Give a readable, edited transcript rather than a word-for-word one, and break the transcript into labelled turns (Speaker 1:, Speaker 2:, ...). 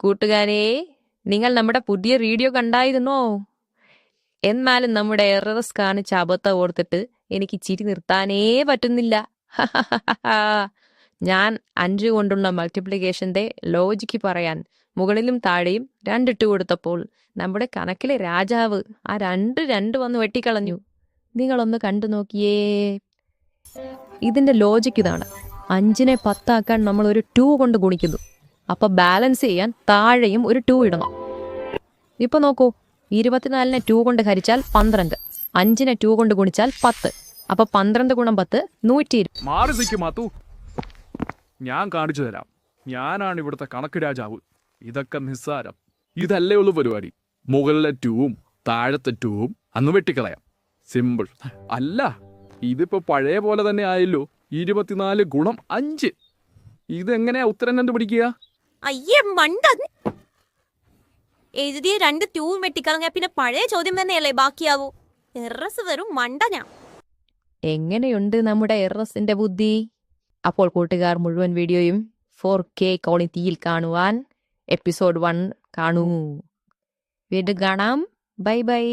Speaker 1: കൂട്ടുകാരെ, നിങ്ങൾ നമ്മുടെ പുതിയ വീഡിയോ കണ്ടായിരുന്നോ? എന്നാലും നമ്മുടെ എററസ് കാണിച്ച അബദ്ധം ഓർത്തിട്ട് എനിക്ക് ചിരി നിർത്താനേ പറ്റുന്നില്ല. ഞാൻ 5 കൊണ്ടുള്ള മൾട്ടിപ്ലിക്കേഷന്റെ ലോജിക്ക് പറയാൻ മുകളിലും താഴെയും 2 ഇട്ട് കൊടുത്തപ്പോൾ നമ്മുടെ കണക്കിലെ രാജാവ് ആ 2 വന്ന് വെട്ടിക്കളഞ്ഞു. നിങ്ങളൊന്ന് കണ്ടു നോക്കിയേ. ഇതിന്റെ ലോജിക്ക് ഇതാണ്. 5നെ 10 ആക്കാൻ നമ്മൾ ഒരു 2 കൊണ്ട് ഗുണിക്കുന്നു. അപ്പൊ ബാലൻസ് ചെയ്യാൻ താഴെയും ഒരു 2 ഇടണം. ഇപ്പൊ നോക്കൂ, 24നെ 2 കൊണ്ട് ഹരിച്ചാൽ 12, 5നെ 2 കൊണ്ട് ഗുണിച്ചാൽ 10. അപ്പൊ 12 ഗുണം 10 120.
Speaker 2: മാറി നിൽക്കും മാത്തു, ഞാൻ കാണിച്ചു തരാം. ഞാനാണ് ഇവിടുത്തെ കണക്ക് രാജാവ്. ഇതൊക്കെ നിസ്സാരം. ഇതല്ലേ ഉള്ളു പരിപാടി. മുകളിലെ 2ഉം താഴത്തെ 2ഉം അന്ന് വെട്ടിക്കളയാം. സിമ്പിൾ അല്ല. ഇതിപ്പോ പഴയ പോലെ തന്നെ ആയല്ലോ. 24 ഗുണം 5. ഇതെങ്ങനെയാ ഉത്തരം കണ്ടുപിടിക്കുക?
Speaker 3: അയ്യേ മണ്ട, എഴുതിയ 2 ട്യൂവും വെട്ടിക്കളഞ്ഞ പിന്നെ പഴയ ചോദ്യം തന്നെയല്ലേ ബാക്കിയാവൂ. എറസ് വെറും മണ്ടനാ.
Speaker 1: എങ്ങനെയുണ്ട് നമ്മുടെ എറസിന്റെ ബുദ്ധി? അപ്പോൾ കൂട്ടുകാർ മുഴുവൻ വീഡിയോയും 4K ക്വാളിറ്റിയിൽ കാണുവാൻ എപ്പിസോഡ് 1 കാണൂ. വീണ്ടും കാണാം. Bye bye.